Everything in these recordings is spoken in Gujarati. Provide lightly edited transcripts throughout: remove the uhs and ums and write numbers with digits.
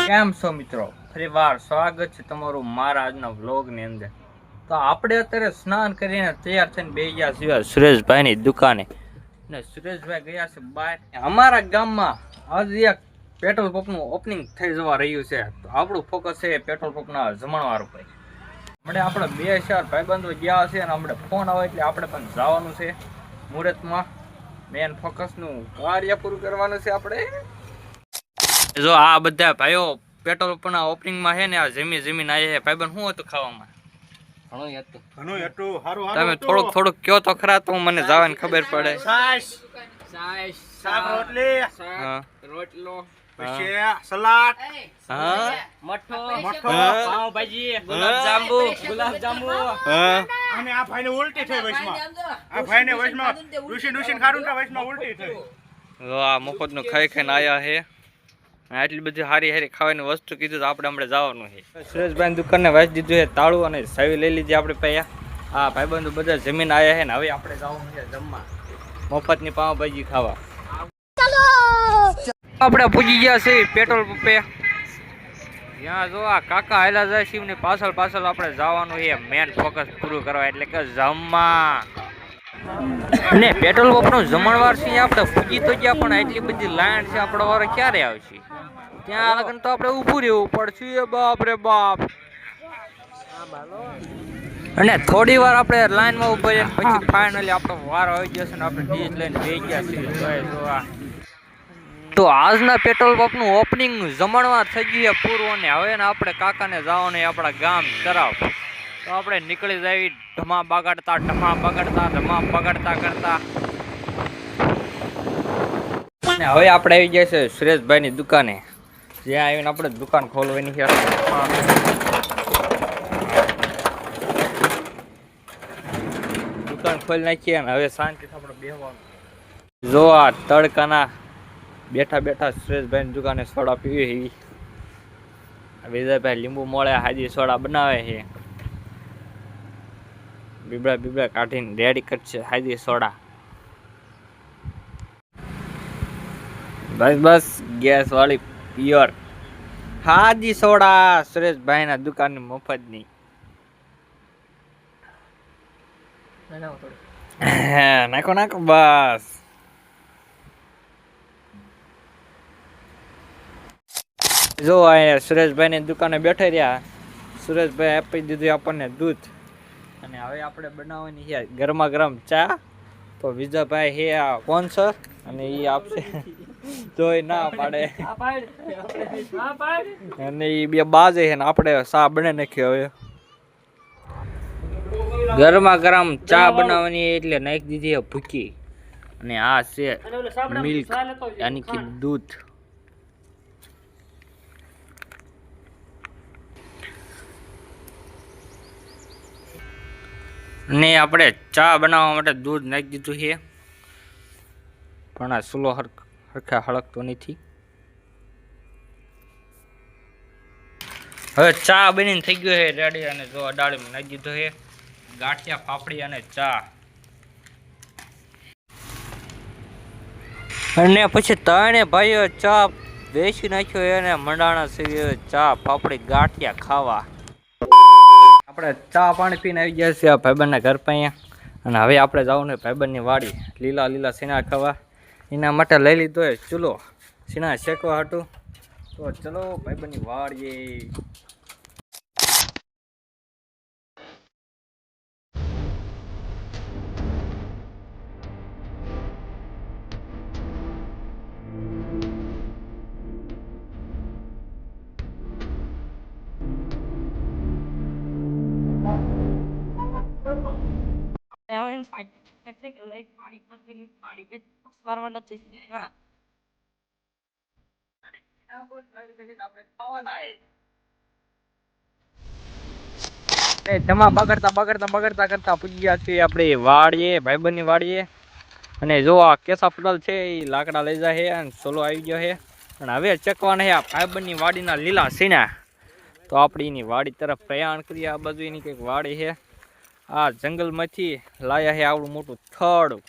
કેમ છો મિત્રો, ફરીવાર સ્વાગત છે તમારું મારા આજના વ્લોગની અંદર. તો આપણે અત્યારે સ્નાન કરીને તૈયાર થઈને બેસી ગયા છીએ સુરેશભાઈની દુકાને. ને સુરેશભાઈ ગયા છે બહાર. અમારા ગામમાં આજે એક પેટ્રોલ પંપનું ઓપનિંગ થઈ જવા રહ્યું છે. તો આપણું ફોકસ છે પેટ્રોલ પંપના જમણવાર ઉપર. આપણે 2-4 ભાઈબંધો ગયા છે અને આપણે ફોન આવે એટલે આપણે પણ જવાનું છે મુહૂર્તમાં. મેન ફોકસનું કાર્ય પૂરું કરવાનું છે આપણે. જો આ બધા ભાઈઓ પેટ્રોલ પંપના ઓપનિંગમાં છે ને આ જમીન આયા છે. ભાઈબંધ શું હતું ખાવામાં? ઘણું હતું સારું. તમે થોડુંક કયો તો ખરા તો મને જવાની ખબર પડે. શાક રોટલી રોટલો પછી સલાડ મઠો પાવ ભાજી ગુલાબજાંબુ અને આ ભાઈને ઉલટી થઈ વચમાં. આ ભાઈને વચમાં ડુસી ખારું ને વચમાં ઉલટી થઈ. જો આ મફતનું ખાઈ ખાઈને આયા છે. આટલી બધી સારી ખાવાની વસ્તુ કીધું તો આપણે હમણાં જવાનું છે. સુરેશભાઈની દુકાનને વાંચી દીધું છે તાળું અને ચાવી લઈ લીધી આપણે પૈયા. હા ભાઈબંધુ બધા જમીન આવ્યા છે ને હવે આપણે જવાનું છે જમવા, મફતની પાવભાજી ખાવા. આપણે પૂજી ગયા છે પેટ્રોલ પંપે. ત્યાં જો આ કાકા હાલા જાય છે ને પાછળ આપણે જવાનું છે મેન ફોકસ પૂરું કરવા એટલે કે જમવા. ને પેટ્રોલ પંપનો જમણવાર છે આપણે પૂજી તો ગયા પણ એટલી બધી લાઈન છે આપણો વારો ક્યારે આવશે? ત્યાં લગન તો આપણે ઊભું રહેવું પડશે. બાપ રે બાપ. અને થોડી વાર આપણે લાઈનમાં ઊભા રહીને પછી ફાઇનલી આપણો વાર આવી જશે ને આપણે ડીઝ લઈને બેસી ગયા છીએ. તો આજના પેટ્રોલ પંપનું ઓપનિંગ જમણવાર થઈ ગયું પૂરું અને હવે ને આપણે કાકાને જવાનું આપણા ગામ તરફ. તો આપણે નીકળી જઈએ ધમા બગાડતા કરતા. અને હવે આપણે આવી ગયા છે સુરેશભાઈની દુકાને, જ્યાં આવીને આપણે દુકાન ખોલવાની છે. દુકાન ખોલી નાખીએ અને હવે શાંતિથી આપણે બેસવાનું. જો આ તડકાના બેઠા સુરેશભાઈની દુકાને સોડા પીવી. વિજયભાઈ લીંબુ મળે હાજી સોડા બનાવે છે. બીબડા કાઢીને રેડી કરશે હાજી સોડા. બસ ગેસ વાળી પિયર હાજી સોડા સુરેશભાઈના દુકાનની મફતની. નાખો બસ. જો અહીંયા સુરેશભાઈની દુકાને બેઠા રહ્યા. સુરેશભાઈ આપી દીધું આપણને દૂધ અને હવે આપણે બનાવવાની છે ગરમા ગરમ ચા. તો વિજયભાઈ હે આ સ્પોન્સર અને એ આપશે જોઈ ના પાડે અને એ બે બાજે છે ને આપણે ચા બને નાખી. હવે ગરમા ગરમ ચા બનાવવાની એટલે નાખી દીધી ભૂકી અને આ છે મિલ્ક યાની કે દૂધ. ને આપણે ચા બનાવવા માટે દૂધ નાખી દીધું છે પણ આ સુલો હરખા હળકતો નથી. હવે ચા બનીને થઈ ગયો છે રેડી અને જો અડાળીમાં નાખી દીધો છે ગાંઠિયા ફાફડી અને ચા. અને પછી ત્રણે ભાઈઓ ચા વેચી નાખ્યો એને મંડાણા છે ચા ફાફડી ગાંઠિયા ખાવા. આપણે ચા પાણી પીને આવી ગયા છીએ ભાઈબંધના ઘર પાસે અને હવે આપણે જવાનું ને ભાઈબંધની વાડી લીલા સીણા ખાવા. એના માટે લઈ લીધો એ ચૂલો સીણા શેકવા હતું. તો ચલો ભાઈબંધની વાડીએ. I think like જમા બગડતા કરતા પૂજી ગયા છીએ આપણે વાડીએ, ભાઈબંધની વાડીએ. અને જો આ કેસા ફૂટલ છે એ લાકડા લઈ જાય છે અને સોલો આવી ગયો છે અને હવે ચકવાના છે આ ભાઈબંધની વાડીના લીલા સીના. તો આપણે એની વાડી તરફ પ્રયાણ કરીએ. આ બાજુ એની કંઈક વાડી છે. આ જંગલમાંથી લાયા છે આવડું મોટું થડ.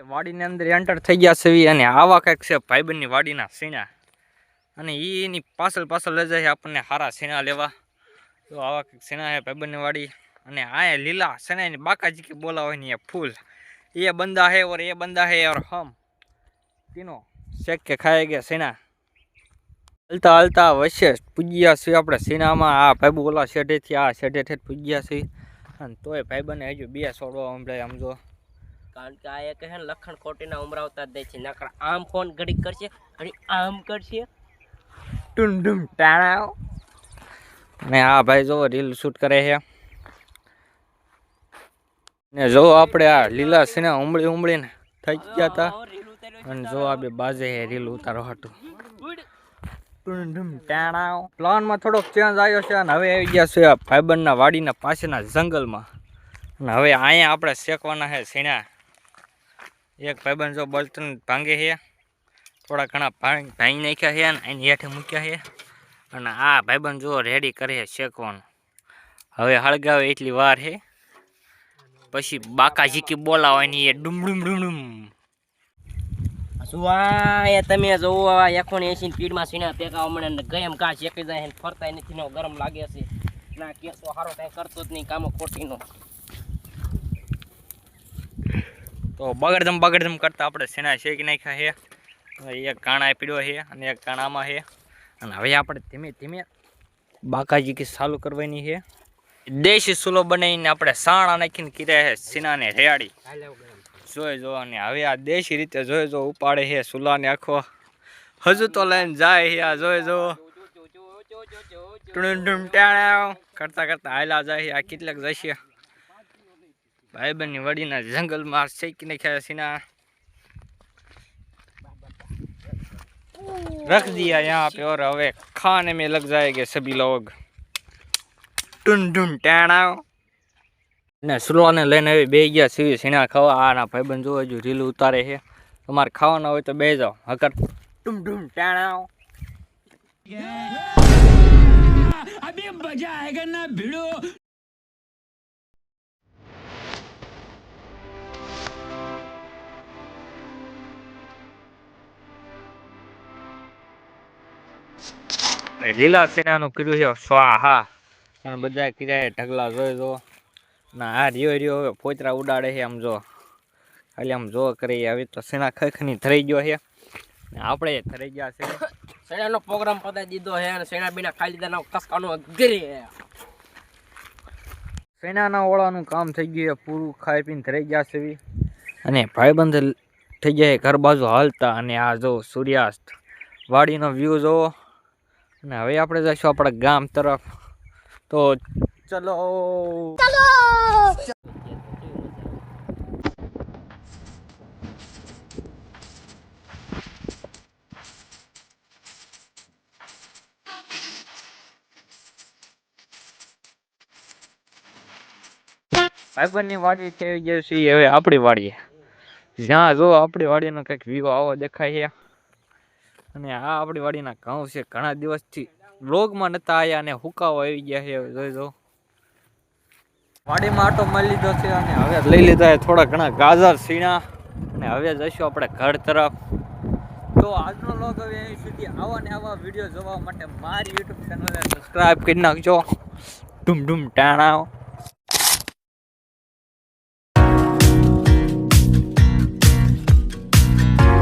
વાડીની અંદર એન્ટર થઈ ગયા છે અને આવા કંઈક છે ભાઈબંધની વાડીના સીણા અને એની પાછળ લઈ જાય આપણને સારા સીણા લેવા. તો આવા કંઈક સીણા છે ભાઈબંધની વાડી અને આ લીલા સીણાની બાકાજી કે બોલાવાની ફૂલ એ બંદા है और ये बंदा है और हम तीनों शेक के खाएंगे सीना. हलता हलता वैसे પૂજ્યા છીએ આપણે સીનામાં. આ ભાઈ ઓલા શેઢેથી આ શેઢેથી પૂજ્યા છીએ અને તોય ભાઈબંધને હજુ બે છોડવા સંભળાય. આમ જો કારણ કે આ એક હે ને લખણ ખોટીના ઉમરાવતા જ દે છે. નકર આમ ફોન ઘડીક કરશે ઘડી આમ કરશે ટુંડુમ ટાણા. અને આ ભાઈ જો રીલ શૂટ કરે છે ને જો આપણે આ લીલા સીના ઉમળીને થઈ ગયા હતા અને જો આ બે બાજે રીલ ઉતારો હતું. પ્લાનમાં થોડોક ચેન્જ આવ્યો છે અને હવે આવી ગયા છે ભાઈબંધના વાડીના પાસેના જંગલમાં અને હવે અહીંયા આપણે શેકવાના છે સીણા. એક ભાઈબંધ જો બળતણ ભાંગે છે, થોડા ઘણા ભાંગી નાખ્યા છે અને એની હેઠે મૂક્યા છે અને આ ભાઈબંધ જો રેડી કરે છે શેકવાનું. હવે હળગાવે એટલી વાર છે પછી બાકાજી કે બોલાવાની એ ડુમ ડુમ ડુમ ડુમ. સુવા તમે જોવો આ 180 સ્પીડમાં સીના પેકા હમણાં ગયમ ઘા શેકી જાય ને ફરતા નથી નો ગરમ લાગે છે. ના કેસો હારો કાંઈ કરતો જ નહીં કામો ખોટીનો. તો બગડધમ કરતા આપણે સીના શેકી નાખ્યા છે. એક કાણા પીડ્યો છે અને એક કાણામાં છે અને હવે આપણે ધીમે ધીમે બાકાજી કે ચાલુ કરવાની છે. દેશી સુલો બનાવીને આપણે સાણા નાખીને કીધા છે સીનાને રેડી જોઈ જો. અને હવે આ દેશી રીતે જોઈ જો ઉપાડે છે સુલાને આખો હજુ તો લઈને જાય છે. આ જોઈ જો કરતા હાલા જાય છે. આ કેટલાક જશે ભાઈબંધની વડીના જંગલમાં શેકી નાખ્યા સીના. रख दिया यहाँ पे और હવે खाने में लग जाएंगे सभी लोग. टुन ટાણા ને સુલાને લઈને હવે બે ગયા સીવી સીણા ખાવા. આના ભાઈબંધ જો હજુ રીલ ઉતારે છે. તમારે ખાવાના હોય તો બે જાઓ હકર. ટુમ ટાણા અભી મજા આएगा ना ભીડો. લીલા સીનાનું કર્યું છે સ્વાહા અને બધા કર્યા ઢગલા જોઈ જો. ના આ રહ્યો હવે પોતરા ઉડાડે છે. આમ જો ખાલી આમ જો કરી આવી તો સીના ખખની થરી ગયો છે ને આપણે થરી ગયા છે. સેણાનો પ્રોગ્રામ પતાવી દીધો છે અને સેણા બીના ખાઈ લીધાનો કસકાનો ગરી છે. સેનાના ઓળાનું કામ થઈ ગયું પૂરું. ખાઈ પીને થરી ગયા છે અને ભાઈબંધ થઈ ગયા ઘર બાજુ હાલતા. અને આ જો સૂર્યાસ્ત વાડીનો વ્યૂ જોવો. અને હવે આપણે જઈશું આપણા ગામ તરફ. તો ચલો ભાઈબંધની વાડી થઈ ગઈ છે હવે આપણી વાડીએ. જ્યાં જો આપણી વાડીનો કંઈક વ્યૂ આવો દેખાય છે. અને આ આપણી વાડીના ઘઉં છે. ઘણા દિવસથી વ્લોગમાં નતા આવ્યા અને હુકાવો આવી ગયા છે. જોઈ જો વાડીમાં આટો મારી લીધો છે અને હવે લઈ લીધા થોડા ઘણા ગાજર સીણા અને હવે જઈશું આપણે ઘર તરફ. તો આજનો વ્લોગ હવે અહીં સુધી. આવા ને આવા વિડીયો જોવા માટે મારી યુટ્યુબ ચેનલને સબસ્ક્રાઈબ કરી નાખજો. ઢૂમ ટાણા.